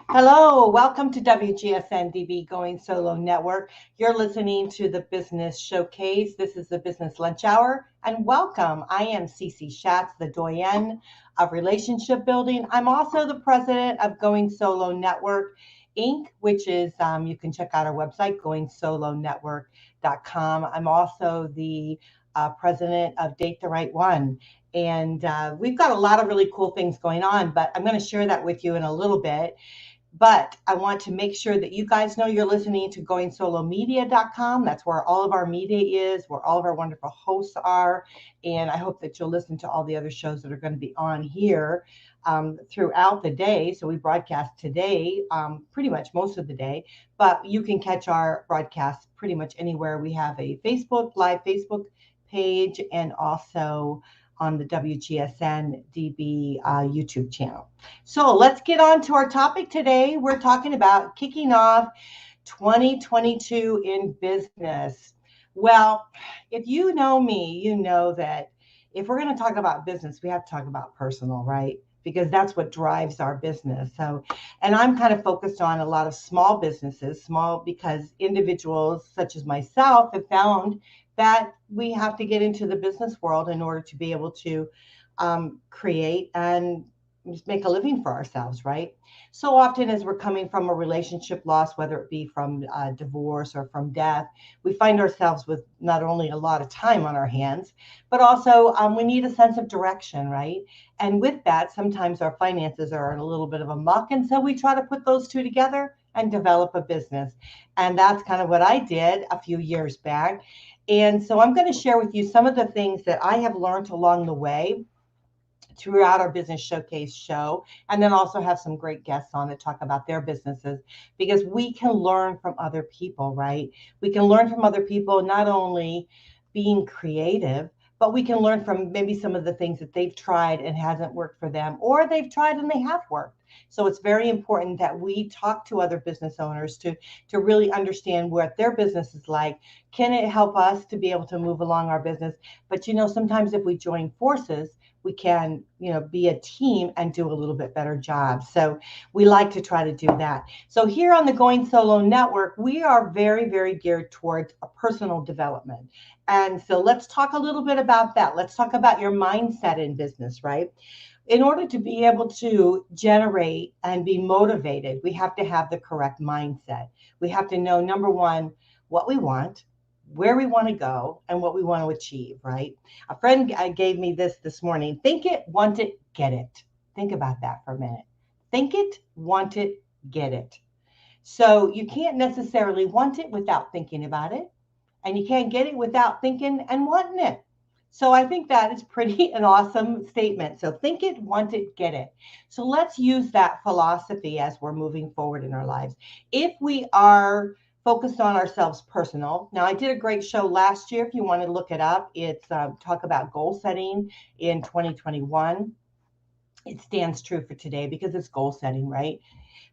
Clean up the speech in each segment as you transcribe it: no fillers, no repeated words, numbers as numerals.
Hello, welcome to WGSN-DB Going Solo Network. You're listening to the Business Showcase. This is the Business Lunch Hour, and welcome. I am Cece Shatz, the doyenne of relationship building. I'm also the president of Going Solo Network, Inc., which is, you can check out our website, goingsolonetwork.com. I'm also the president of Date the Right One. And we've got a lot of really cool things going on, but I'm going to share that with you in a little bit. But I want to make sure that you guys know you're listening to goingsolоmedia.com. That's where all of our media is, where all of our wonderful hosts are. And I hope that you'll listen to all the other shows that are going to be on here throughout the day. So we broadcast today, pretty much most of the day, but you can catch our broadcasts pretty much anywhere. We have a live Facebook page, and also on the WGSN-DB YouTube channel. So let's get on to our topic today. We're talking about kicking off 2022 in business. Well, if you know me, you know that if we're going to talk about business, we have to talk about personal, right? Because that's what drives our business. So, and I'm kind of focused on a lot of small businesses, because individuals such as myself have found that we have to get into the business world in order to be able to create and just make a living for ourselves, right? So often as we're coming from a relationship loss, whether it be from divorce or from death, we find ourselves with not only a lot of time on our hands, but also we need a sense of direction, right? And with that, sometimes our finances are in a little bit of a muck. And so we try to put those two together and develop a business. And that's kind of what I did a few years back. And so I'm going to share with you some of the things that I have learned along the way throughout our Business Showcase show, and then also have some great guests on to talk about their businesses, because we can learn from other people, right? We can learn from other people, not only being creative, but we can learn from maybe some of the things that they've tried and hasn't worked for them, or they've tried and they have worked. So it's very important that we talk to other business owners to really understand what their business is like. Can it help us to be able to move along our business? But sometimes if we join forces, we can, be a team and do a little bit better job. So we like to try to do that. So here on the Going Solo Network, we are very, very geared towards a personal development. And so let's talk a little bit about that. Let's talk about your mindset in business, right? In order to be able to generate and be motivated, we have to have the correct mindset. We have to know, number one, what we want, where we want to go, and what we want to achieve, right? A friend gave me this morning. Think it, want it, get it. Think about that for a minute. Think it, want it, get it. So you can't necessarily want it without thinking about it, and you can't get it without thinking and wanting it. So I think that is pretty an awesome statement. So think it, want it, get it. So let's use that philosophy as we're moving forward in our lives. If we are focused on ourselves personal. Now, I did a great show last year. If you want to look it up, it's talk about goal setting in 2021. It stands true for today because it's goal setting, right?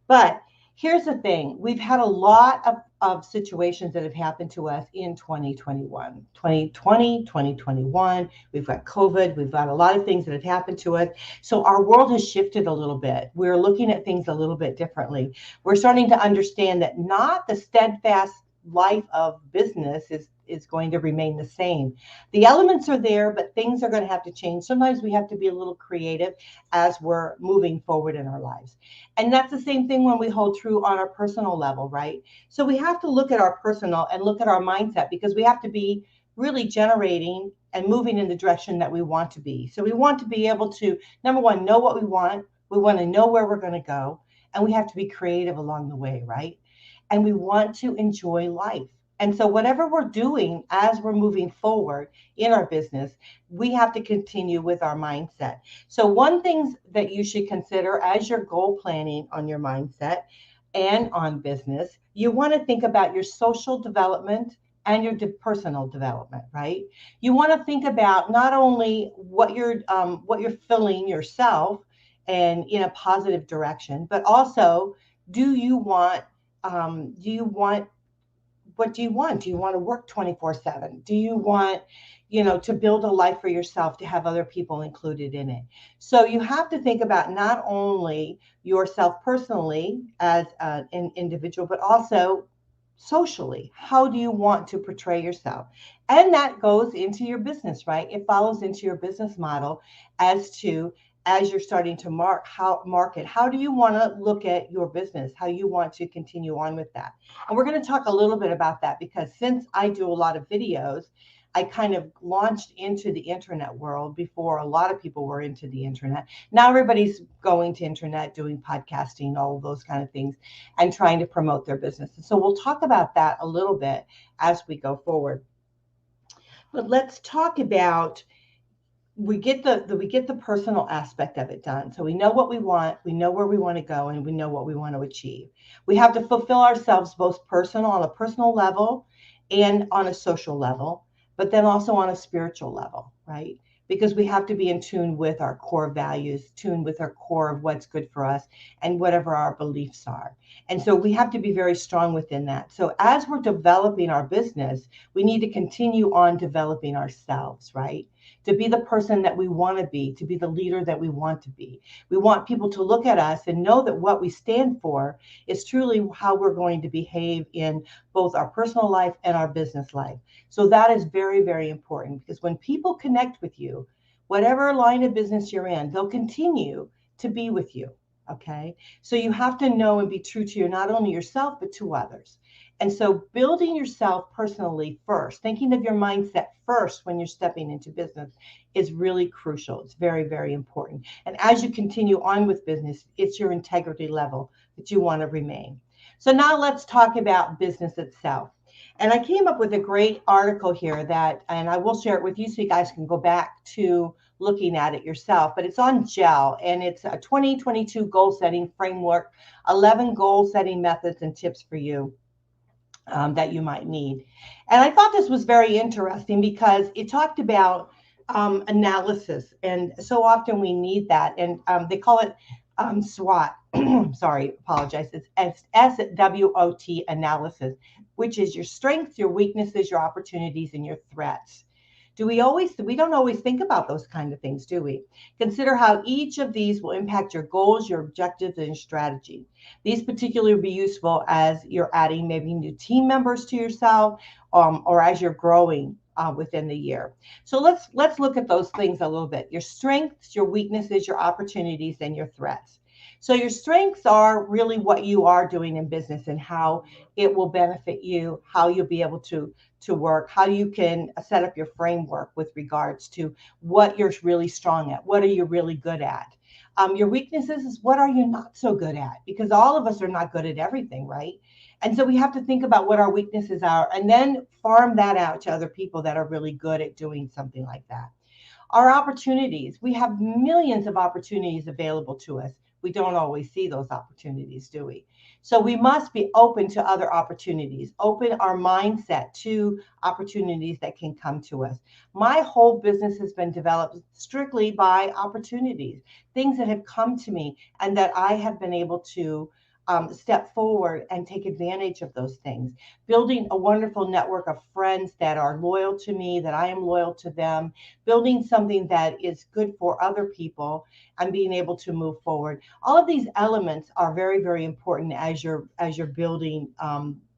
But here's the thing. We've had a lot of situations that have happened to us in 2021, 2020, 2021. We've got COVID. We've got a lot of things that have happened to us. So our world has shifted a little bit. We're looking at things a little bit differently. We're starting to understand that not the steadfast life of business is going to remain the same. The elements are there, but things are going to have to change. Sometimes we have to be a little creative as we're moving forward in our lives. And that's the same thing when we hold true on our personal level, right? So we have to look at our personal and look at our mindset, because we have to be really generating and moving in the direction that we want to be. So we want to be able to, number one, know what we want. We want to know where we're going to go, and we have to be creative along the way, right? And we want to enjoy life. And so whatever we're doing as we're moving forward in our business, we have to continue with our mindset. So one thing that you should consider as you're goal planning on your mindset and on business, you want to think about your social development and your personal development, right? You want to think about not only what you're filling yourself and in a positive direction, but also do you want what do you want? Do you want to work 24/7? Do you want, to build a life for yourself, to have other people included in it? So you have to think about not only yourself personally as an individual, but also socially. How do you want to portray yourself? And that goes into your business, right? It follows into your business model as you're starting to market. How do you want to look at your business? How you want to continue on with that? And we're going to talk a little bit about that, because since I do a lot of videos, I kind of launched into the internet world before a lot of people were into the internet. Now everybody's going to internet, doing podcasting, all of those kind of things, and trying to promote their business. So we'll talk about that a little bit as we go forward. But let's talk about, we get the personal aspect of it done. So we know what we want, we know where we want to go, and we know what we want to achieve. We have to fulfill ourselves both on a personal level and on a social level, but then also on a spiritual level, right? Because we have to be in tune with our core values, tuned with our core of what's good for us and whatever our beliefs are. And so we have to be very strong within that. So as we're developing our business, we need to continue on developing ourselves, right? To be the person that we want to be the leader that we want to be. We want people to look at us and know that what we stand for is truly how we're going to behave in both our personal life and our business life. So that is very, very important, because when people connect with you, whatever line of business you're in, they'll continue to be with you. Okay. So you have to know and be true to not only yourself, but to others. And so building yourself personally first, thinking of your mindset first when you're stepping into business, is really crucial. It's very, very important. And as you continue on with business, it's your integrity level that you want to remain. So now let's talk about business itself. And I came up with a great article here and I will share it with you so you guys can go back to looking at it yourself, but it's on GEL, and it's a 2022 goal setting framework, 11 goal setting methods and tips for you that you might need. And I thought this was very interesting because it talked about analysis, and so often we need that. And they call it SWOT. Sorry, apologize. It's SWOT analysis, which is your strengths, your weaknesses, your opportunities, and your threats. We don't always think about those kind of things, do we? Consider how each of these will impact your goals, your objectives, and your strategy. These particularly will be useful as you're adding maybe new team members to yourself, or as you're growing within the year. So let's look at those things a little bit. Your strengths, your weaknesses, your opportunities, and your threats. So your strengths are really what you are doing in business and how it will benefit you, how you'll be able to work, how you can set up your framework with regards to what you're really strong at, what are you really good at. Your weaknesses is what are you not so good at, because all of us are not good at everything, right? And so we have to think about what our weaknesses are and then farm that out to other people that are really good at doing something like that. Our opportunities, we have millions of opportunities available to us. We don't always see those opportunities, do we? So we must be open to other opportunities, open our mindset to opportunities that can come to us. My whole business has been developed strictly by opportunities, things that have come to me and that I have been able to step forward and take advantage of those things, building a wonderful network of friends that are loyal to me, that I am loyal to them, building something that is good for other people and being able to move forward. All of these elements are very, very important as you're building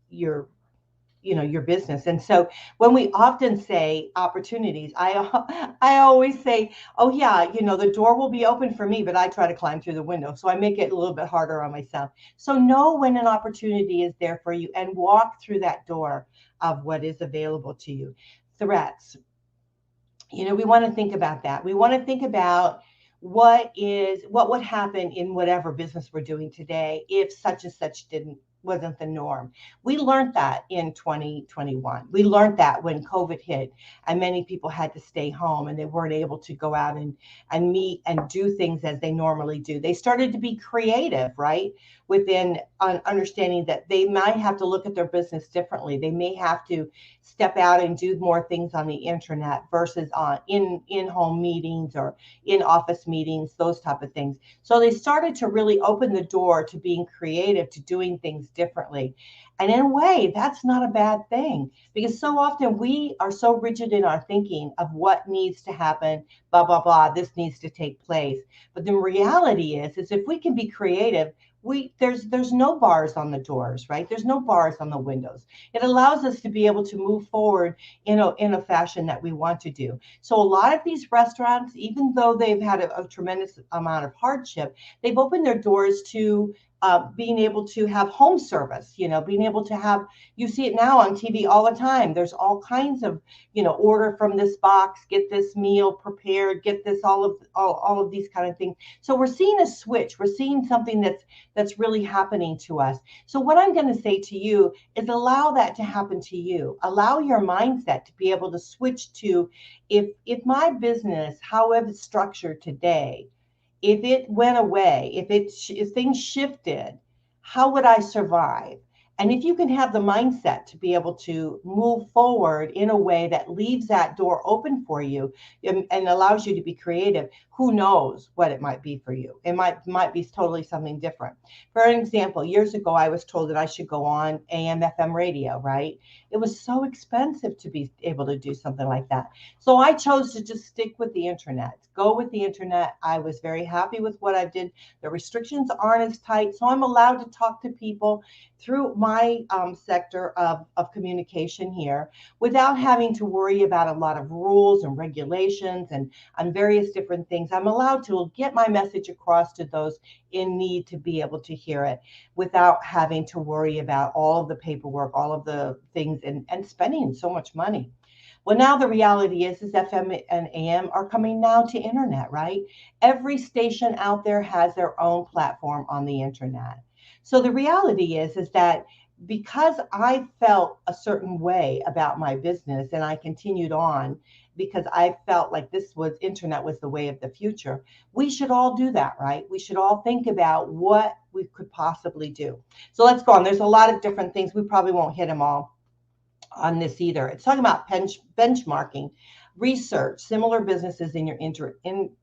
your business. And so when we often say opportunities, I always say, oh yeah, the door will be open for me, but I try to climb through the window. So I make it a little bit harder on myself. So know when an opportunity is there for you and walk through that door of what is available to you. Threats. We want to think about that. We want to think about what would happen in whatever business we're doing today if such and such wasn't the norm. We learned that in 2021. We learned that when COVID hit and many people had to stay home and they weren't able to go out and meet and do things as they normally do. They started to be creative, right? Within understanding that they might have to look at their business differently. They may have to step out and do more things on the internet versus on in-home meetings or in-office meetings, those type of things. So they started to really open the door to being creative, to doing things differently. And in a way, that's not a bad thing, because so often we are so rigid in our thinking of what needs to happen, blah, blah, blah, this needs to take place. But the reality is if we can be creative, there's no bars on the doors, right? There's no bars on the windows. It allows us to be able to move forward in a fashion that we want to do. So a lot of these restaurants, even though they've had a tremendous amount of hardship, they've opened their doors to being able to have home service, being able to have, you see it now on TV all the time. There's all kinds of, order from this box, get this meal prepared, get this, all of these kind of things. So we're seeing a switch. We're seeing something that's really happening to us. So what I'm going to say to you is allow that to happen to you. Allow your mindset to be able to switch to, if my business, however it's structured today, if it went away, if things shifted, how would I survive? And if you can have the mindset to be able to move forward in a way that leaves that door open for you and allows you to be creative, who knows what it might be for you? It might be totally something different. For an example, years ago, I was told that I should go on AM, FM radio, right? It was so expensive to be able to do something like that. So I chose to just stick with the internet, go with the internet. I was very happy with what I did. The restrictions aren't as tight, so I'm allowed to talk to people through my sector of communication here without having to worry about a lot of rules and regulations and on various different things. I'm allowed to get my message across to those in need to be able to hear it without having to worry about all of the paperwork, all of the things, and spending so much money. Well, now the reality is FM and AM are coming now to internet, right? Every station out there has their own platform on the internet. So the reality is that because I felt a certain way about my business and I continued on because I felt like internet was the way of the future, we should all do that, right? We should all think about what we could possibly do. So let's go on. There's a lot of different things. We probably won't hit them all on this either. It's talking about benchmarking, research similar businesses in your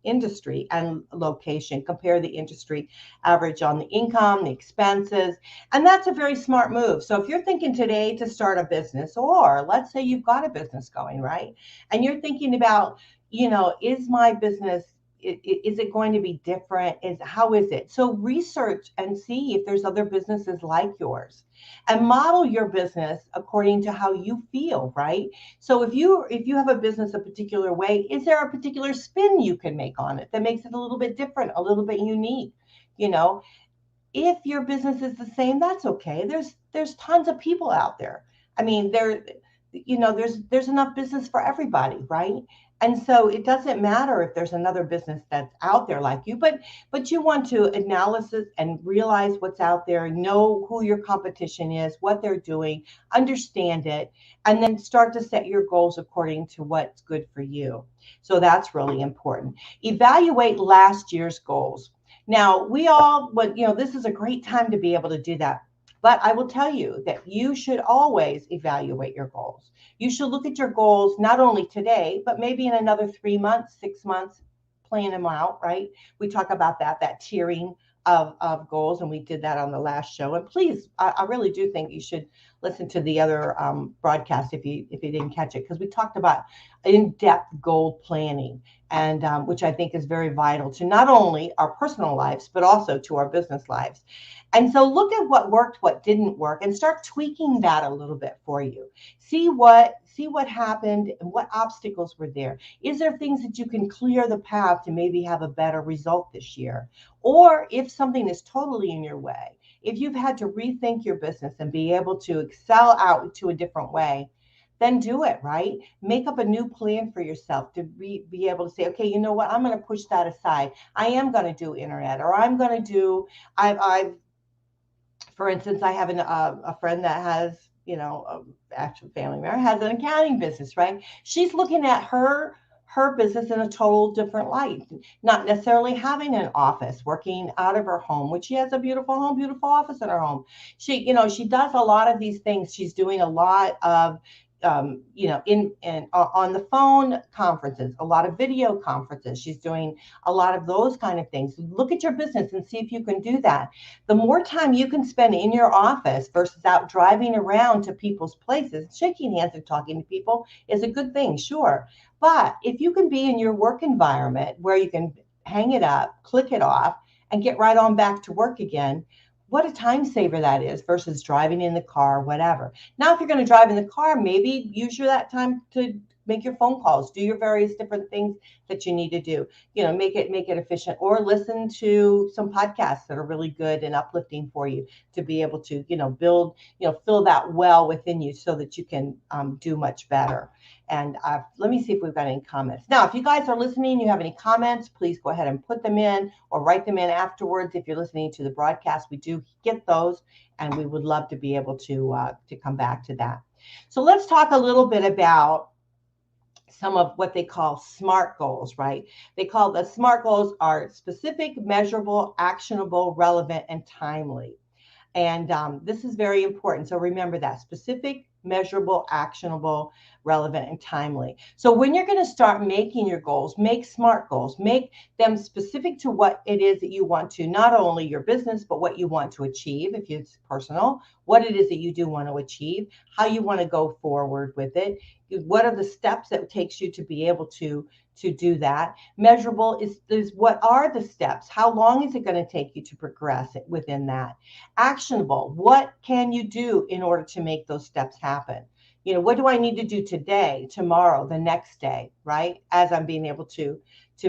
industry and location. Compare the industry average on the income, the expenses, and that's a very smart move. So if you're thinking today to start a business, or let's say you've got a business going, right? And you're thinking about, is my business, is it going to be different? How is it? So research and see if there's other businesses like yours and model your business according to how you feel, right? So if you have a business a particular way, is there a particular spin you can make on it that makes it a little bit different, a little bit unique? If your business is the same, that's okay. There's tons of people out there. I mean, there's enough business for everybody, right? And so it doesn't matter if there's another business that's out there like you, but you want to analysis and realize what's out there, know who your competition is, what they're doing, understand it, and then start to set your goals according to what's good for you. So that's really important. Evaluate last year's goals. Now, this is a great time to be able to do that. But I will tell you that you should always evaluate your goals. You should look at your goals not only today, but maybe in another 3 months, 6 months, plan them out, right? We talk about that tiering of goals, and we did that on the last show. And please, I really do think you should listen to the other broadcast if you didn't catch it, because we talked about in-depth goal planning, and which I think is very vital to not only our personal lives, but also to our business lives. And so look at what worked, what didn't work, and start tweaking that a little bit for you. See what happened and what obstacles were there. Is there things that you can clear the path to maybe have a better result this year? Or if something is totally in your way, if you've had to rethink your business and be able to excel out to a different way, then do it, right? Make up a new plan for yourself to be able to say, okay, you know what? I'm going to push that aside. I am going to do internet, or I'm going to do, for instance, I have a friend that has, actual family member has an accounting business, right? She's looking at her business in a total different light, not necessarily having an office, working out of her home, which she has a beautiful home, beautiful office in her home. She does a lot of these things. She's doing a lot of on the phone conferences, a lot of video conferences. She's doing a lot of those kind of things. Look at your business and see if you can do that. The more time you can spend in your office versus out driving around to people's places, shaking hands and talking to people is a good thing, sure. But if you can be in your work environment where you can hang it up, click it off, and get right on back to work again, what a time saver that is versus driving in the car, whatever. Now, if you're going to drive in the car, maybe use that time to make your phone calls, do your various different things that you need to do, make it efficient, or listen to some podcasts that are really good and uplifting for you to be able to, build, fill that well within you so that you can do much better. And let me see if we've got any comments. Now, if you guys are listening, you have any comments, please go ahead and put them in or write them in afterwards. If you're listening to the broadcast, we do get those, and we would love to be able to come back to that. So let's talk a little bit about some of what they call SMART goals, right? They call the SMART goals are specific, measurable, actionable, relevant, and timely. And this is very important. So remember that: specific, measurable, actionable, relevant, and timely. So when you're going to start making your goals, make SMART goals. Make them specific to what it is that you want to, not only your business, but what you want to achieve, if it's personal, what it is that you do want to achieve, how you want to go forward with it, what are the steps that it takes you to be able to do that. Measurable is what are the steps? How long is it going to take you to progress it within that? Actionable, what can you do in order to make those steps happen? What do I need to do today, tomorrow, the next day, right? As I'm being able to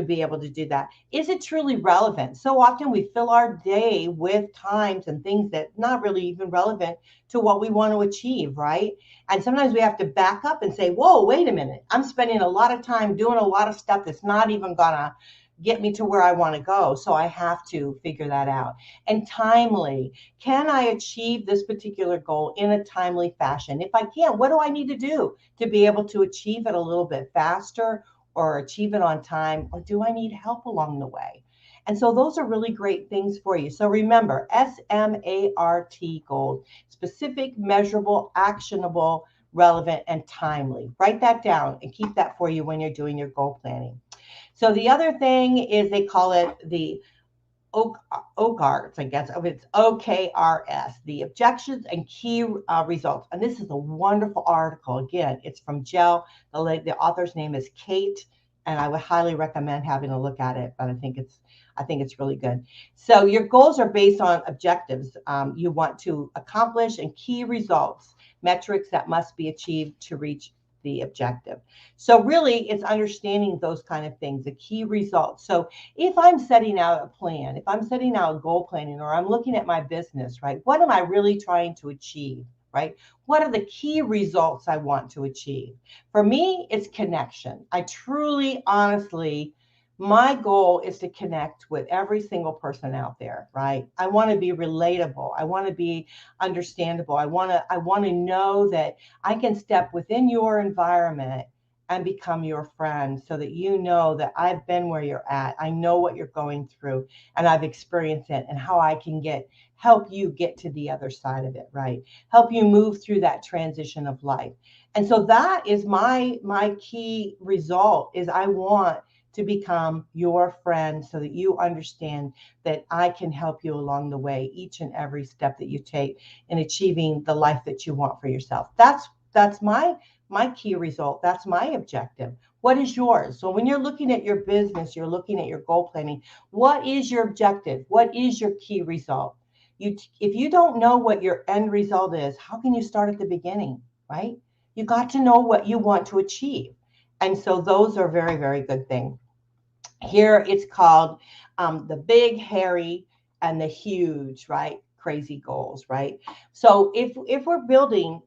be able to do that. Is it truly relevant? So often we fill our day with times and things that not really even relevant to what we want to achieve, right? And sometimes we have to back up and say, whoa, wait a minute. I'm spending a lot of time doing a lot of stuff that's not even gonna get me to where I want to go. So I have to figure that out. And timely, can I achieve this particular goal in a timely fashion? If I can't, what do I need to do to be able to achieve it a little bit faster or achieve it on time? Or do I need help along the way? And so those are really great things for you. So remember, SMART goals: specific, measurable, actionable, relevant, and timely. Write that down and keep that for you when you're doing your goal planning. So the other thing is they call it the OKRs, I guess. It's OKRS, the Objections and Key Results. And this is a wonderful article. Again, it's from Jill. The author's name is Kate, and I would highly recommend having a look at it. But I think it's really good. So your goals are based on objectives you want to accomplish and key results, metrics that must be achieved to reach the objective. So really, it's understanding those kind of things, the key results. So if I'm setting out a plan, if I'm setting out a goal planning, or I'm looking at my business, right, what am I really trying to achieve, right? What are the key results I want to achieve? For me, it's connection. I truly, honestly, my goal is to connect with every single person out there, right? I want to be relatable. I want to be understandable. I want to know that I can step within your environment and become your friend, so that you know that I've been where you're at. I know what you're going through, and I've experienced it, and how I can help you get to the other side of it, right? Help you move through that transition of life. And so that is my key result, is I want to become your friend, so that you understand that I can help you along the way, each and every step that you take in achieving the life that you want for yourself. That's my key result. That's my objective. What is yours? So when you're looking at your business, you're looking at your goal planning, what is your objective? What is your key result? If you don't know what your end result is, how can you start at the beginning, right? You got to know what you want to achieve. And so those are very, very good things. Here it's called the big, hairy, and the huge, right? Crazy goals, right? So if we're building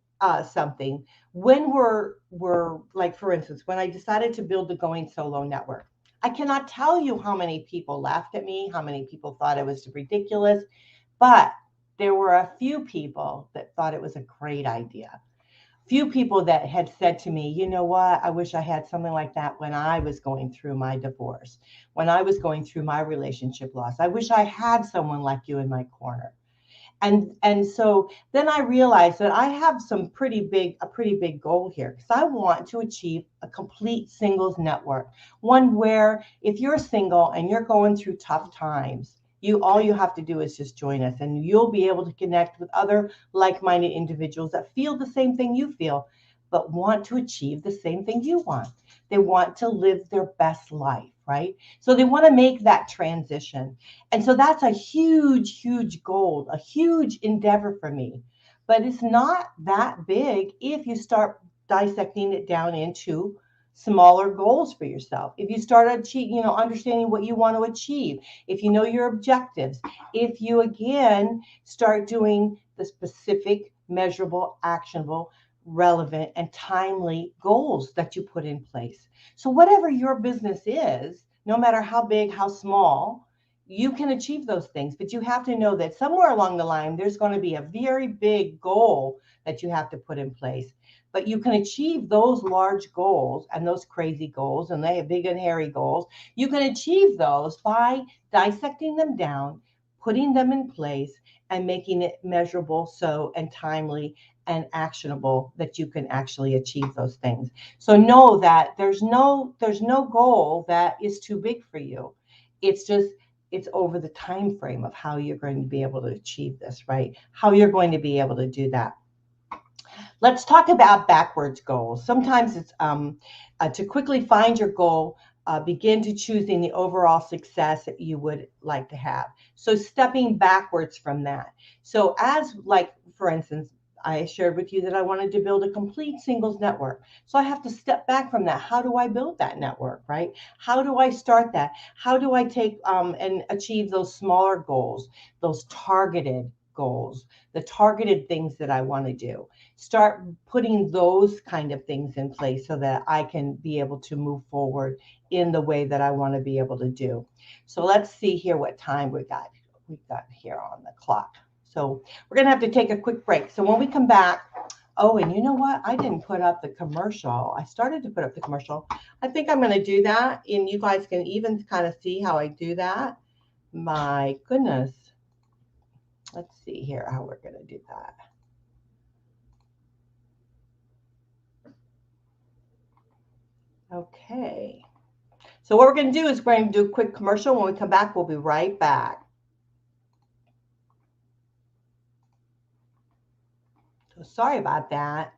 something, when we're like, for instance, when I decided to build the Going Solo Network, I cannot tell you how many people laughed at me, how many people thought it was ridiculous, but there were a few people that thought it was a great idea. Few people that had said to me, you know what, I wish I had something like that when I was going through my divorce, when I was going through my relationship loss. I wish I had someone like you in my corner. And so then I realized that I have a pretty big goal here, because I want to achieve a complete singles network, one where if you're single and you're going through tough times, all you have to do is just join us, and you'll be able to connect with other like-minded individuals that feel the same thing you feel, but want to achieve the same thing you want. They want to live their best life, right? So they want to make that transition. And so that's a huge goal, a huge endeavor for me. But it's not that big if you start dissecting it down into smaller goals for yourself. If you start understanding what you want to achieve, if you know your objectives, if you again start doing the specific, measurable, actionable, relevant, and timely goals that you put in place. So whatever your business is, no matter how big, how small, you can achieve those things. But you have to know that somewhere along the line, there's going to be a very big goal that you have to put in place. But you can achieve those large goals and those crazy goals, and they have big and hairy goals. You can achieve those by dissecting them down, putting them in place, and making it measurable, and timely and actionable, that you can actually achieve those things. So know that there's no goal that is too big for you. It's over the time frame of how you're going to be able to achieve this, right? How you're going to be able to do that. Let's talk about backwards goals. Sometimes it's to quickly find your goal, begin to choosing the overall success that you would like to have. So stepping backwards from that. So for instance, I shared with you that I wanted to build a complete singles network. So I have to step back from that. How do I build that network, right? How do I start that? How do I take and achieve those smaller goals, those targeted goals, the targeted things that I want to do? Start putting those kind of things in place so that I can be able to move forward in the way that I want to be able to do. So let's see here what time we got here on the clock. So we're going to have to take a quick break. So when we come back, and you know what? I didn't put up the commercial. I started to put up the commercial. I think I'm going to do that, and you guys can even kind of see how I do that. My goodness. Let's see here how we're going to do that. Okay. So what we're going to do is we're going to do a quick commercial. When we come back, we'll be right back. So sorry about that,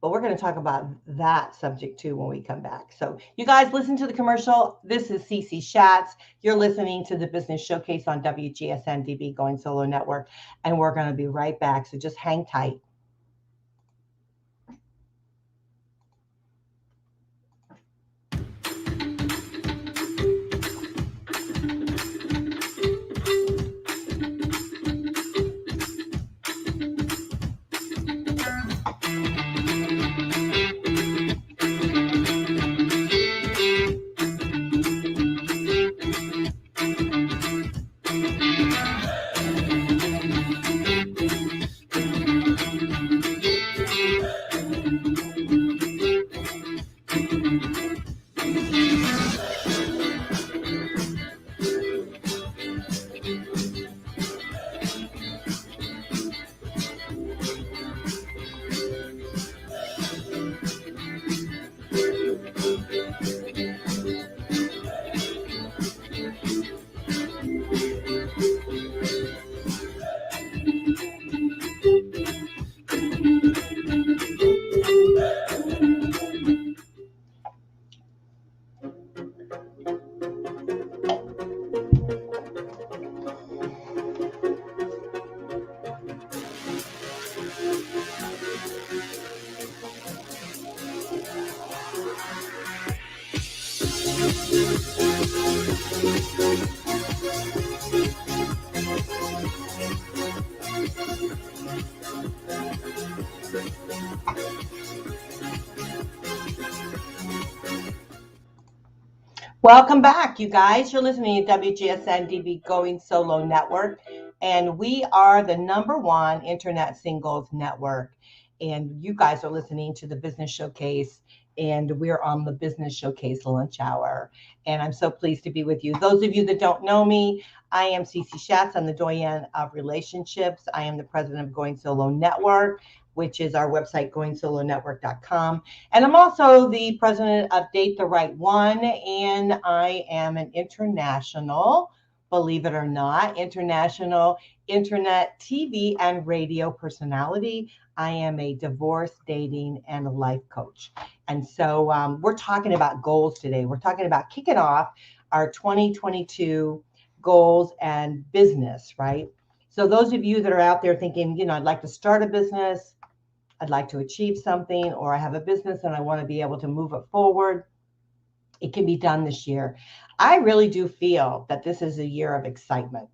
but we're going to talk about that subject too when we come back. So you guys listen to the commercial. This is Cece Shatz. You're listening to the Business Showcase on WGSN-DB Going Solo Network, and we're going to be right back. So just hang tight. Welcome back, you guys. You're listening to WGSN-DB Going Solo Network, and we are the #1 internet singles network. And you guys are listening to the Business Showcase and we're on the Business Showcase Lunch Hour. And I'm so pleased to be with you. Those of you that don't know me, I am Cece Shatz. I'm the doyen of relationships. I am the president of Going Solo Network, which is our website, goingsolonetwork.com. And I'm also the president of Date the Right One, and I am an international, believe it or not, international internet, TV, and radio personality. I am a divorce, dating, and a life coach. And so we're talking about goals today. We're talking about kicking off our 2022 goals and business, right? So those of you that are out there thinking, I'd like to start a business, I'd like to achieve something, or I have a business and I want to be able to move it forward, it can be done this year. I really do feel that this is a year of excitement.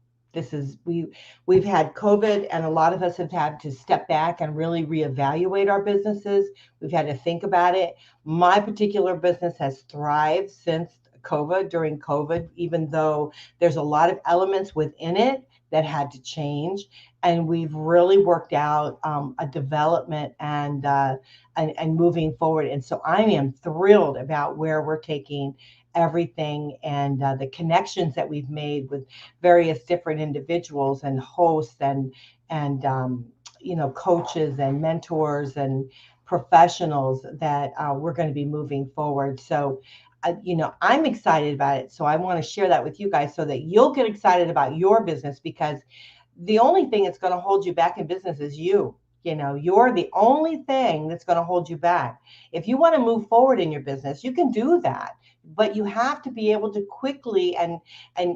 We've had COVID, and a lot of us have had to step back and really reevaluate our businesses. We've had to think about it. My particular business has thrived since COVID, during COVID, even though there's a lot of elements within it that had to change. And we've really worked out a development and moving forward. And so I am thrilled about where we're taking everything, and the connections that we've made with various different individuals and hosts and coaches and mentors and professionals that we're going to be moving forward. So I'm excited about it. So I want to share that with you guys so that you'll get excited about your business, because the only thing that's going to hold you back in business is you. You're the only thing that's going to hold you back. If you want to move forward in your business, you can do that, but you have to be able to quickly and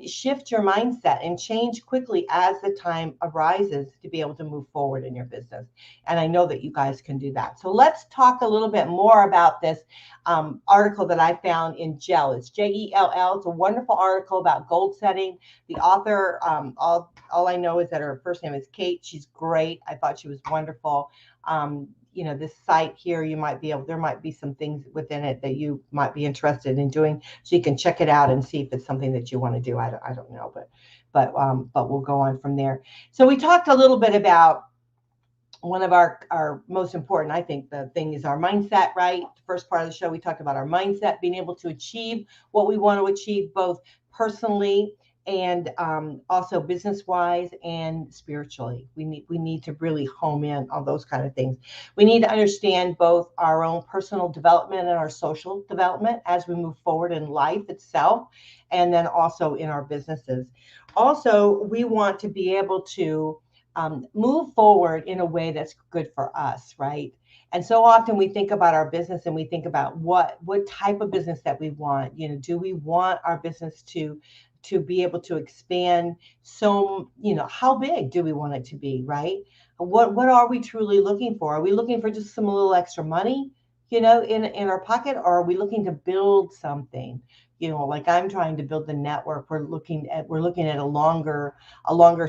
shift your mindset and change quickly as the time arises to be able to move forward in your business. And I know that you guys can do that. So let's talk a little bit more about this article that I found in Gel. It's Jell. It's a wonderful article about goal setting. The author, all I know is that her first name is Kate. She's great. I thought she was wonderful. This site here, there might be some things within it that you might be interested in doing. So you can check it out and see if it's something that you want to do. I don't know, but we'll go on from there. So we talked a little bit about one of our most important, I think, the thing is our mindset, right? The first part of the show, we talked about our mindset, being able to achieve what we want to achieve, both personally and also business-wise and spiritually. We need to really home in on those kind of things. We need to understand both our own personal development and our social development as we move forward in life itself, and then also in our businesses. Also, we want to be able to move forward in a way that's good for us, right? And so often we think about our business and we think about what type of business that we want. Do we want our business to be able to expand? So, how big do we want it to be, right? What are we truly looking for? Are we looking for just some little extra money, in our pocket, or are we looking to build something? Like I'm trying to build the network. We're looking at a longer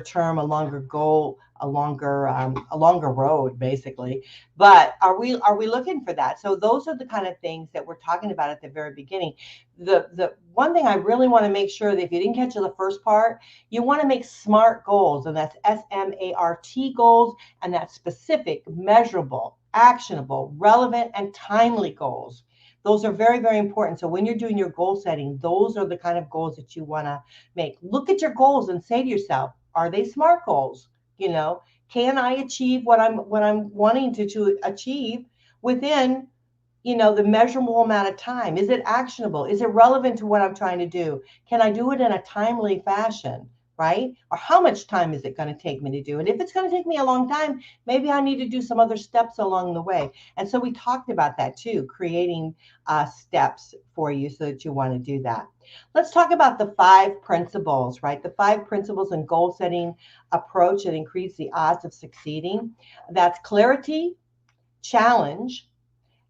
term, a longer goal, a longer road, basically. But are we looking for that? So those are the kind of things that we're talking about at the very beginning. The one thing I really want to make sure that if you didn't catch the first part, you want to make SMART goals, and that's SMART goals, and that's specific, measurable, actionable, relevant, and timely goals. Those are very, very important. So when you're doing your goal setting, those are the kind of goals that you want to make. Look at your goals and say to yourself, are they SMART goals? Can I achieve what I'm wanting to achieve within, the measurable amount of time? Is it actionable? Is it relevant to what I'm trying to do? Can I do it in a timely fashion? Right? Or how much time is it going to take me to do? And if it's going to take me a long time, maybe I need to do some other steps along the way. And so we talked about that too, creating steps for you so that you want to do that. Let's talk about the 5 principles, right? The 5 principles in goal setting approach that increase the odds of succeeding. That's clarity, challenge,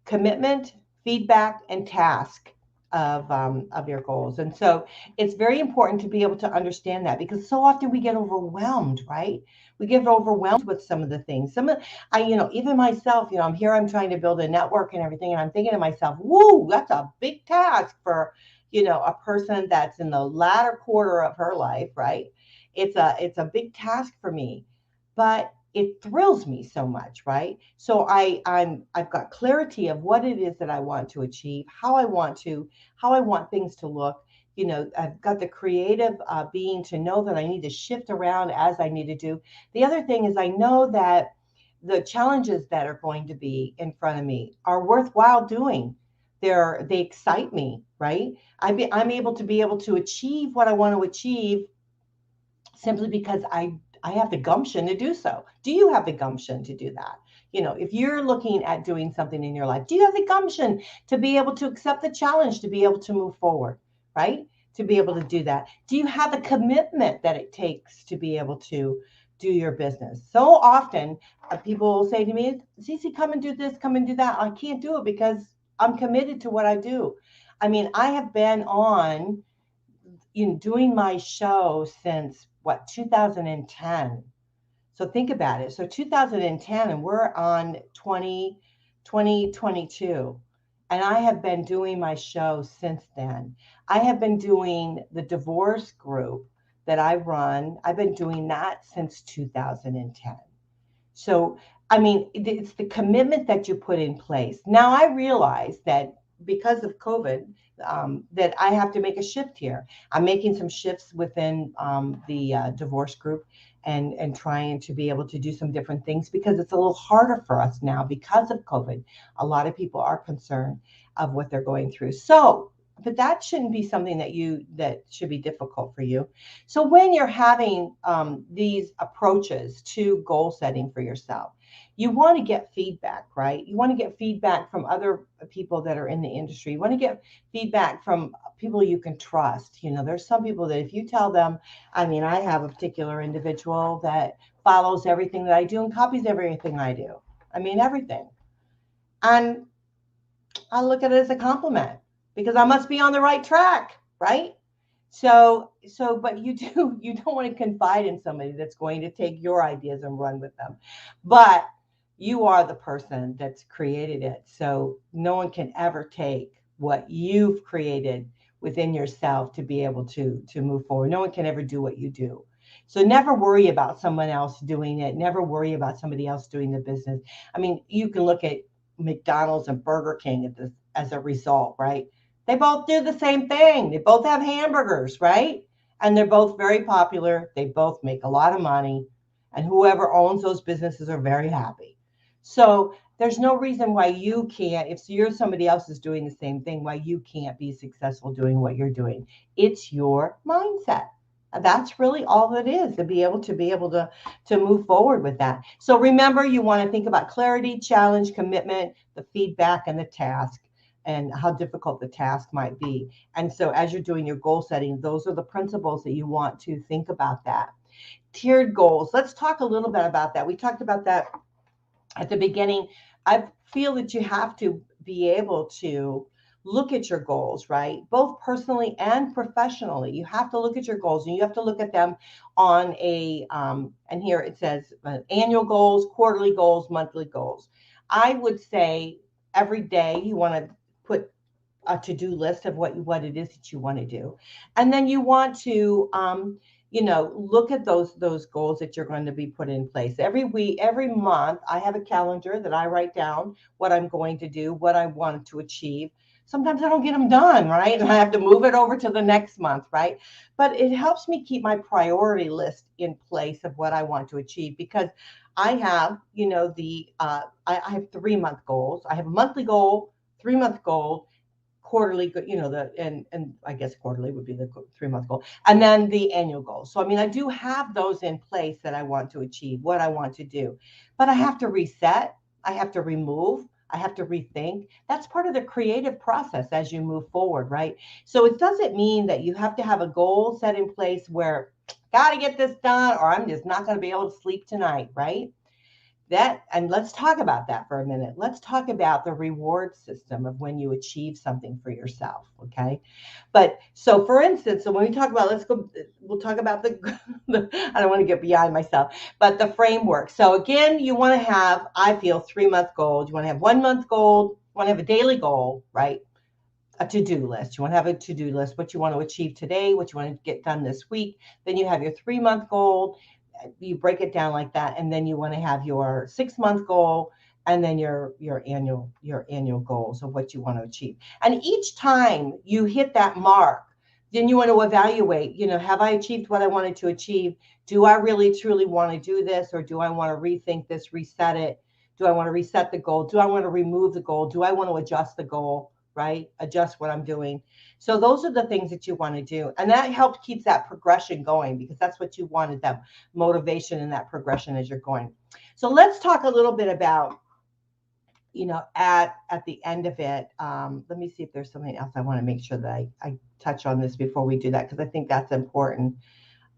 commitment, feedback, and task of your goals. And so it's very important to be able to understand that, because so often we get overwhelmed, right? We get overwhelmed with some of the things. Even myself, I'm trying to build a network and everything. And I'm thinking to myself, whoa, that's a big task for, a person that's in the latter quarter of her life, right? It's a big task for me. But it thrills me so much, right? So I've got clarity of what it is that I want to achieve, how I want things to look. I've got the creative being to know that I need to shift around as I need to do. The other thing is I know that the challenges that are going to be in front of me are worthwhile doing. They excite me, right? I'm able to achieve what I want to achieve simply because I have the gumption to do so. Do you have the gumption to do that? If you're looking at doing something in your life, do you have the gumption to be able to accept the challenge, to be able to move forward, right? To be able to do that. Do you have the commitment that it takes to be able to do your business? So often people will say to me, Cece, come and do this, come and do that. I can't do it because I'm committed to what I do. I mean, I have been on doing my show since 2010. So think about it. So 2010, and we're on 2022. And I have been doing my show since then. I have been doing the divorce group that I run. I've been doing that since 2010. So, I mean, it's the commitment that you put in place. Now, I realize that because of COVID, that I have to make a shift here. I'm making some shifts within the divorce group and trying to be able to do some different things because it's a little harder for us now because of COVID. A lot of people are concerned of what they're going through. So, but that shouldn't be something that should be difficult for you. So when you're having these approaches to goal setting for yourself, you want to get feedback, right? You want to get feedback from other people that are in the industry. You want to get feedback from people you can trust. There's some people that if you tell them, I mean, I have a particular individual that follows everything that I do and copies everything I do. I mean, everything. And I look at it as a compliment because I must be on the right track, right? But you don't want to confide in somebody that's going to take your ideas and run with them. But you are the person that's created it. So no one can ever take what you've created within yourself to be able to move forward. No one can ever do what you do. So never worry about someone else doing it. Never worry about somebody else doing the business. I mean, you can look at McDonald's and Burger King as a result, right? They both do the same thing. They both have hamburgers, right? And they're both very popular. They both make a lot of money. And whoever owns those businesses are very happy. So there's no reason why you can't, if you're somebody else is doing the same thing, why you can't be successful doing what you're doing. It's your mindset. That's really all it is, to be able to move forward with that. So remember, you want to think about clarity, challenge, commitment, the feedback, and the task, and how difficult the task might be. And so as you're doing your goal setting, those are the principles that you want to think about that. Tiered goals. Let's talk a little bit about that. We talked about that at the beginning. I feel that you have to be able to look at your goals, right? Both personally and professionally. You have to look at your goals and you have to look at them on and here it says annual goals, quarterly goals, monthly goals. I would say every day you want to put a to-do list of what it is that you want to do. And then you want to, look at those goals that you're going to be put in place. Every week, every month, I have a calendar that I write down what I'm going to do, what I want to achieve. Sometimes I don't get them done, right? And I have to move it over to the next month, right? But it helps me keep my priority list in place of what I want to achieve because I have, I have 3-month goals. I have a monthly goal, 3-month goal, quarterly, and I guess quarterly would be the 3-month goal, and then the annual goal. So, I mean, I do have those in place that I want to achieve, what I want to do, but I have to reset, I have to remove, I have to rethink. That's part of the creative process as you move forward, right? So it doesn't mean that you have to have a goal set in place where, got to get this done, or I'm just not going to be able to sleep tonight, right? And let's talk about that for a minute. Let's talk about the reward system of when you achieve something for yourself, okay? But so for instance, so when we talk about, we'll talk about I don't want to get beyond myself, but the framework. So again, you want to have, I feel, 3-month goals. You want to have 1-month goal, you want to have a daily goal, right? A to-do list. You want to have a to-do list, what you want to achieve today, what you want to get done this week. Then you have your 3-month goal. you break it down like that, and then you want to have your 6-month goal, and then your annual goals of what you want to achieve. And each time you hit that mark, then you want to evaluate, have I achieved what I wanted to achieve? Do I really truly want to do this, or do I want to rethink this, reset it? Do I want to reset the goal? Do I want to remove the goal? Do I want to adjust the goal, right? Adjust what I'm doing. So those are the things that you want to do. And that helps keeps that progression going, because that's what you wanted, that motivation and that progression as you're going. So let's talk a little bit about, at the end of it. Let me see if there's something else I want to make sure that I touch on this before we do that, because I think that's important.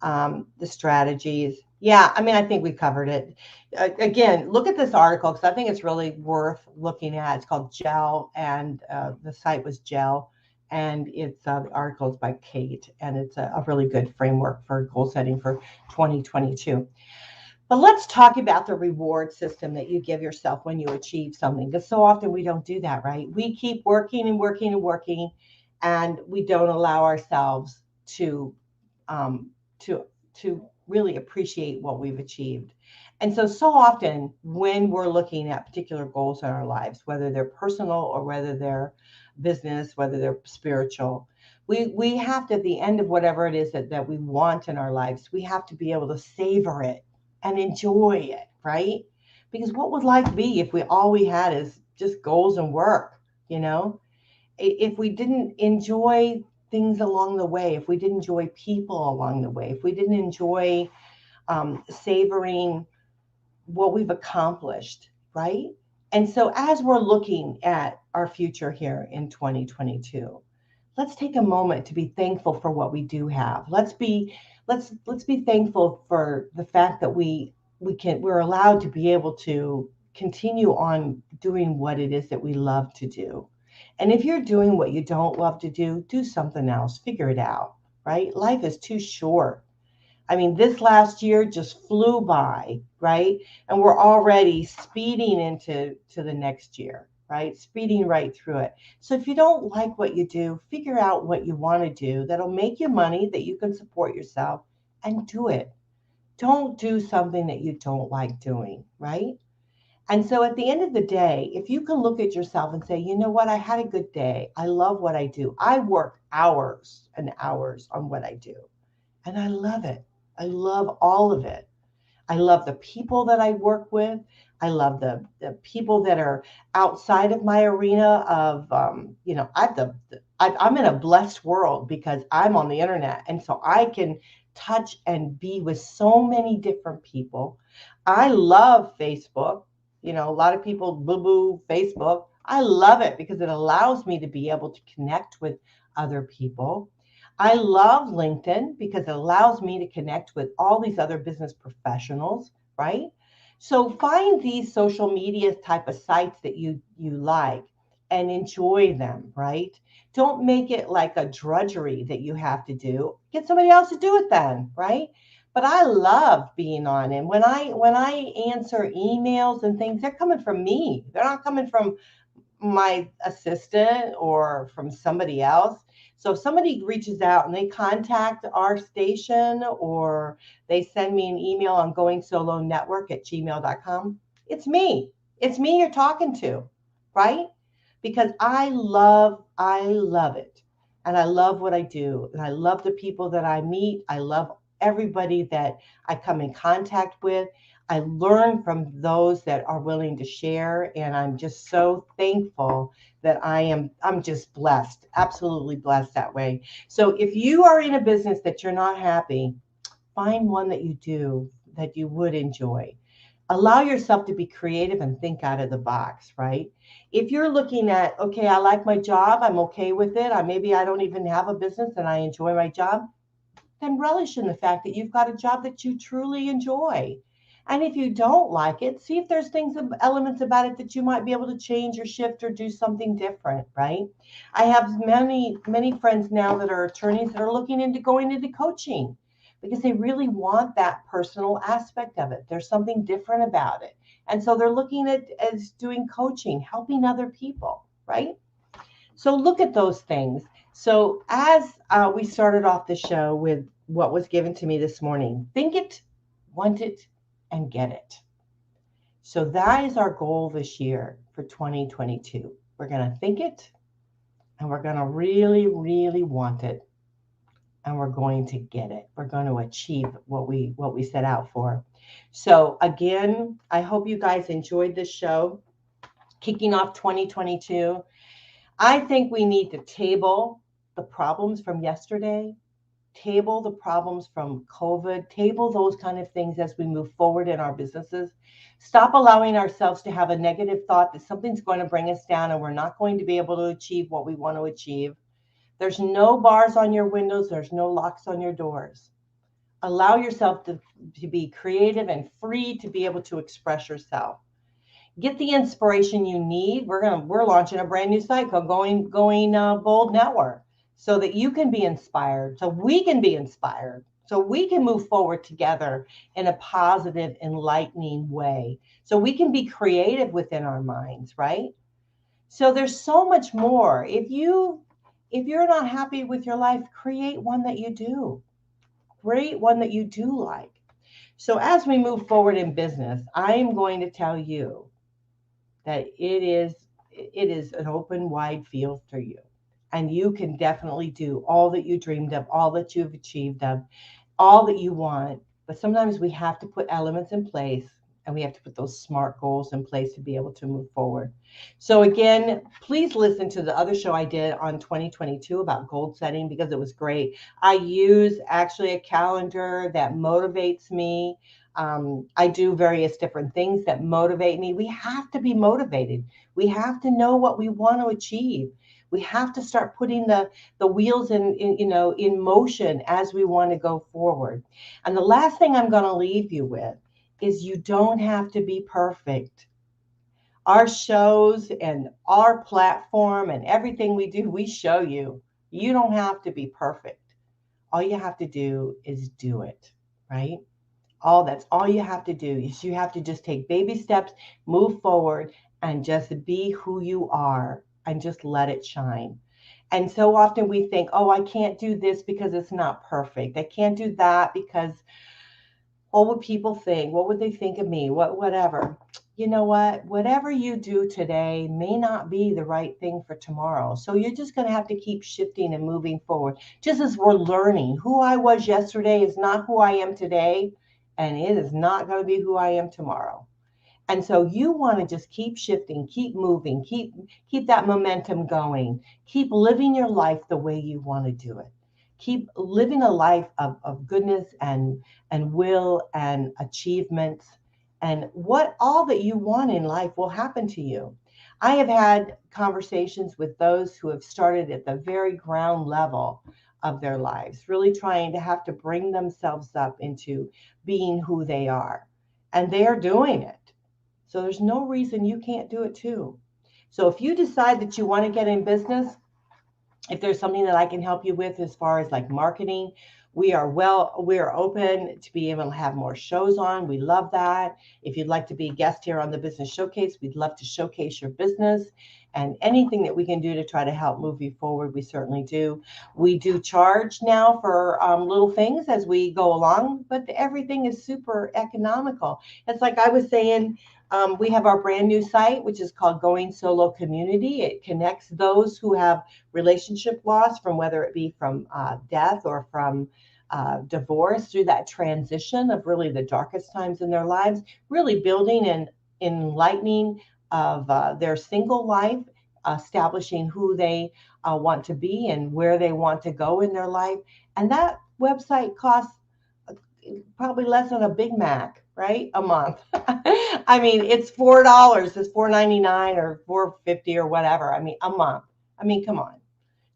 The strategies. Yeah, I think we covered it. Again, look at this article, because I think it's really worth looking at. It's called Gel, and the site was Gel, and it's the article is by Kate, and it's a really good framework for goal setting for 2022. But let's talk about the reward system that you give yourself when you achieve something, because so often we don't do that, right? We keep working and working and working, and we don't allow ourselves to really appreciate what we've achieved. And so often when we're looking at particular goals in our lives, whether they're personal or whether they're business, whether they're spiritual, we have to, at the end of whatever it is that we want in our lives, we have to be able to savor it and enjoy it, right? Because what would life be if all we had is just goals and work, If we didn't enjoy things along the way, if we didn't enjoy people along the way, if we didn't enjoy savoring what we've accomplished, right? And so as we're looking at our future here in 2022, let's take a moment to be thankful for what we do have. Let's be thankful for the fact that we're allowed to be able to continue on doing what it is that we love to do. And if you're doing what you don't love to do something else, figure it out, right? Life is too short. This last year just flew by, right? And we're already speeding into the next year, right? Speeding right through it. So if you don't like what you do, figure out what you want to do that'll make you money, that you can support yourself, and do it. Don't do something that you don't like doing, right? And so at the end of the day, if you can look at yourself and say, you know what, I had a good day. I love what I do. I work hours and hours on what I do, and I love it. I love all of it. I love the people that I work with. I love the people that are outside of my arena of, I'm in a blessed world because I'm on the internet. And so I can touch and be with so many different people. I love Facebook. A lot of people boo-boo Facebook. I love it because it allows me to be able to connect with other people. I love LinkedIn because it allows me to connect with all these other business professionals, right? So find these social media type of sites that you like and enjoy them, right? Don't make it like a drudgery that you have to do. Get somebody else to do it then, right? But I love being on. And when I answer emails and things, they're coming from me. They're not coming from my assistant or from somebody else. So if somebody reaches out and they contact our station or they send me an email on goingsolonetwork@gmail.com, it's me. It's me you're talking to, right? Because I love it. And I love what I do. And I love the people that I meet. I love everybody that I come in contact with. I learn from those that are willing to share, and I'm just so thankful that I'm just blessed, absolutely blessed that way. So if you are in a business that you're not happy, find one that you do, that you would enjoy. Allow yourself to be creative and think out of the box, right? If you're looking at, okay, I like my job, I'm okay with it, maybe I don't even have a business and I enjoy my job, then relish in the fact that you've got a job that you truly enjoy. And if you don't like it, see if there's elements about it that you might be able to change or shift or do something different, right? I have many, many friends now that are attorneys that are looking into going into coaching because they really want that personal aspect of it. There's something different about it. And so they're looking at as doing coaching, helping other people, right? So look at those things. So as we started off the show with what was given to me this morning, think it, want it, and get it. So that is our goal this year for 2022. We're going to think it, and we're going to really, really want it, and we're going to get it. We're going to achieve what we set out for. So again, I hope you guys enjoyed this show, kicking off 2022. I think we need to table the problems from yesterday, table the problems from COVID, table those kind of things as we move forward in our businesses. Stop allowing ourselves to have a negative thought that something's going to bring us down and we're not going to be able to achieve what we want to achieve. There's no bars on your windows. There's no locks on your doors. Allow yourself to be creative and free to be able to express yourself. Get the inspiration you need. We're launching a brand new site called Going Bold Network, so that you can be inspired, so we can be inspired, so we can move forward together in a positive, enlightening way, so we can be creative within our minds, right? So there's so much more. If you're not happy with your life, create one that you do. Create one that you do like. So as we move forward in business, I am going to tell you that it is an open, wide field for you. And you can definitely do all that you dreamed of, all that you've achieved of, all that you want. But sometimes we have to put elements in place, and we have to put those SMART goals in place to be able to move forward. So again, please listen to the other show I did on 2022 about goal setting, because it was great. I use actually a calendar that motivates me. I do various different things that motivate me. We have to be motivated. We have to know what we want to achieve. We have to start putting the wheels in motion as we want to go forward. And the last thing I'm going to leave you with is you don't have to be perfect. Our shows and our platform and everything we do, we show you don't have to be perfect. All you have to do is do it, right? That's all you have to do is you have to just take baby steps, move forward, and just be who you are and just let it shine. And so often we think, oh, I can't do this because it's not perfect. I can't do that because what would people think? What would they think of me? Whatever. You know what? Whatever you do today may not be the right thing for tomorrow. So you're just going to have to keep shifting and moving forward. Just as we're learning, who I was yesterday is not who I am today, and it is not going to be who I am tomorrow. And so you want to just keep shifting, keep moving, keep that momentum going, keep living your life the way you want to do it. Keep living a life of goodness and will and achievements, and what all that you want in life will happen to you. I have had conversations with those who have started at the very ground level of their lives, really trying to have to bring themselves up into being who they are. And they are doing it. So there's no reason you can't do it too. So if you decide that you want to get in business, if there's something that I can help you with as far as like marketing, we are open to be able to have more shows on. We love that. If you'd like to be a guest here on the Business Showcase, we'd love to showcase your business, and anything that we can do to try to help move you forward, we certainly do. We do charge now for little things as we go along, but everything is super economical. It's like I was saying, we have our brand new site, which is called Going Solo Community. It connects those who have relationship loss, from whether it be from death or from divorce, through that transition of really the darkest times in their lives, really building and enlightening of their single life, establishing who they want to be and where they want to go in their life. And that website costs probably less than a Big Mac, right? A month. I mean, it's $4, it's $4.99 or $4.50 or whatever. I mean, a month. I mean, come on,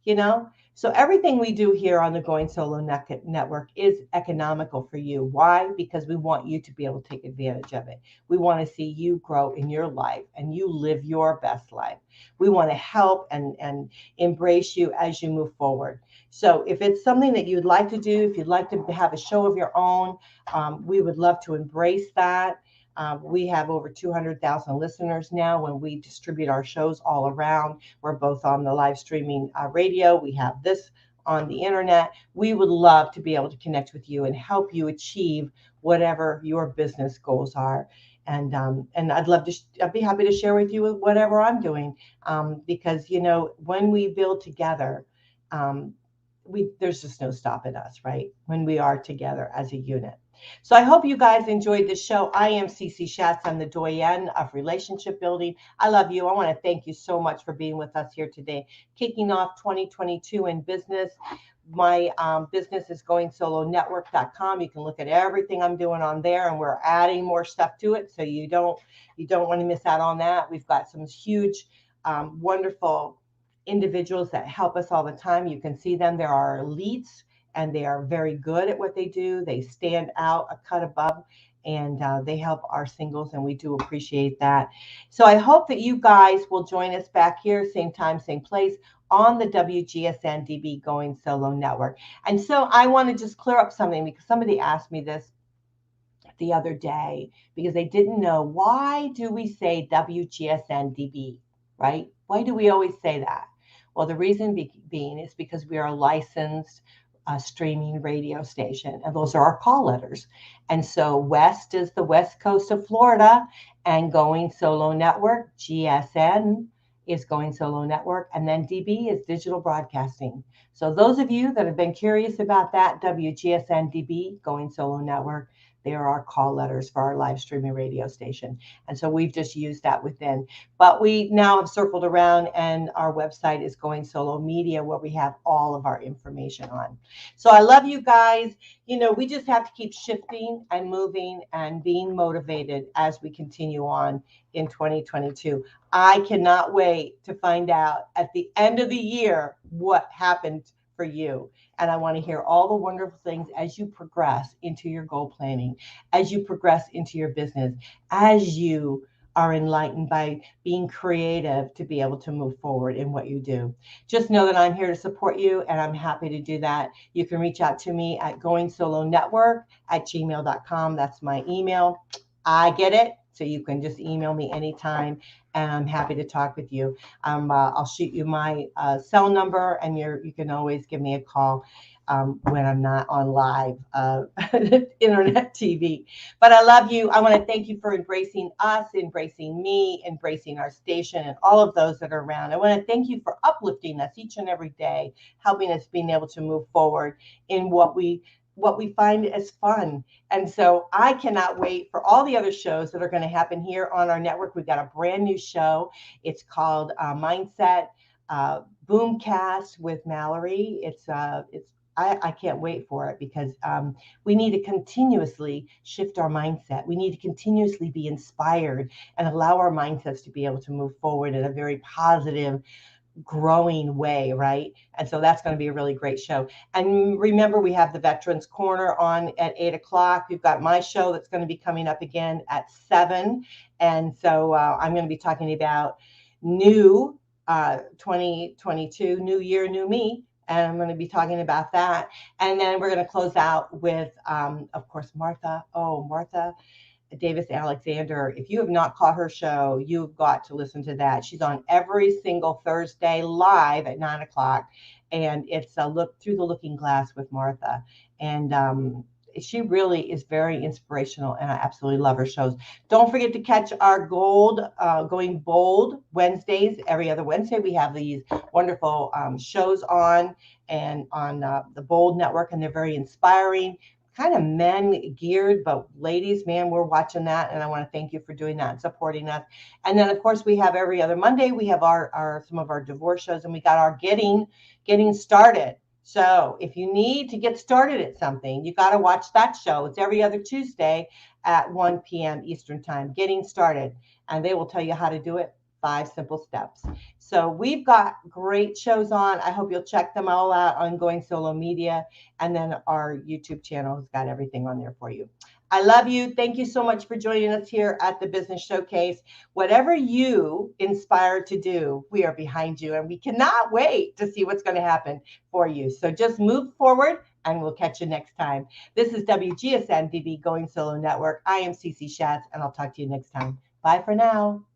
you know? So everything we do here on the Going Solo Network is economical for you. Why? Because we want you to be able to take advantage of it. We want to see you grow in your life and you live your best life. We want to help and embrace you as you move forward. So if it's something that you'd like to do, if you'd like to have a show of your own, we would love to embrace that. We have over 200,000 listeners now when we distribute our shows all around. We're both on the live streaming radio. We have this on the internet. We would love to be able to connect with you and help you achieve whatever your business goals are. And I'd be happy to share with you whatever I'm doing, because when we build together, um, there's just no stopping us, right? When we are together as a unit. So I hope you guys enjoyed the show. I am Cece Shatz. I'm the doyenne of relationship building. I love you. I want to thank you so much for being with us here today, kicking off 2022 in business. My business is goingsolonetwork.com. You can look at everything I'm doing on there, and we're adding more stuff to it, so you don't want to miss out on that. We've got some huge, wonderful individuals that help us all the time. You can see them. There are elites, and they are very good at what they do. They stand out a cut above, and they help our singles, and we do appreciate that. So I hope that you guys will join us back here, same time, same place, on the WGSN-DB Going Solo Network. And so I want to just clear up something, because somebody asked me this the other day, because they didn't know, why do we say WGSN-DB, right? Why do we always say that? Well, the reason being is because we are a licensed streaming radio station, and those are our call letters. And so West is the West Coast of Florida, and Going Solo Network, GSN, is Going Solo Network, and then DB is digital broadcasting. So those of you that have been curious about that, WGSN-DB, Going Solo Network, they are our call letters for our live streaming radio station. And so we've just used that within. But we now have circled around, and our website is Going Solo Media, where we have all of our information on. So I love you guys. We just have to keep shifting and moving and being motivated as we continue on in 2022. I cannot wait to find out at the end of the year what happened for you. And I want to hear all the wonderful things as you progress into your goal planning, as you progress into your business, as you are enlightened by being creative to be able to move forward in what you do. Just know that I'm here to support you, and I'm happy to do that. You can reach out to me at goingsolonetwork@gmail.com. That's my email. I get it. So you can just email me anytime, and I'm happy to talk with you. I'll shoot you my cell number, and you can always give me a call when I'm not on live internet TV. But I love you. I want to thank you for embracing us, embracing me, embracing our station, and all of those that are around. I want to thank you for uplifting us each and every day, helping us being able to move forward in what we find as fun. And so I cannot wait for all the other shows that are going to happen here on our network. We've got a brand new show. It's called Mindset Boomcast with Mallory. I can't wait for it, because we need to continuously shift our mindset. We need to continuously be inspired and allow our mindsets to be able to move forward in a very positive, growing way, right? And so that's going to be a really great show. And remember, we have the Veterans Corner on at 8 o'clock. We've got my show that's going to be coming up again at 7. And so I'm going to be talking about new 2022, new year, new me. And I'm going to be talking about that. And then we're going to close out with, of course, Martha Davis-Alexander. If you have not caught her show, you've got to listen to that. She's on every single Thursday live at 9 o'clock. And it's a look through the looking glass with Martha. And she really is very inspirational, and I absolutely love her shows. Don't forget to catch our Going Bold Wednesdays. Every other Wednesday, we have these wonderful shows on the Bold Network, and they're very inspiring, kind of men geared, but ladies, man, we're watching that, and I want to thank you for doing that and supporting us. And then, of course, we have every other Monday, we have some of our divorce shows, and we got our getting started. So if you need to get started at something, you got to watch that show. It's every other Tuesday at 1 p.m. Eastern Time, Getting Started. And they will tell you how to do it, 5 simple steps. So we've got great shows on. I hope you'll check them all out on Going Solo Media. And then our YouTube channel has got everything on there for you. I love you. Thank you so much for joining us here at the Business Showcase. Whatever you inspire to do, we are behind you, and we cannot wait to see what's going to happen for you. So just move forward, and we'll catch you next time. This is WGSN-DB Going Solo Network. I am Cece Shatz, and I'll talk to you next time. Bye for now.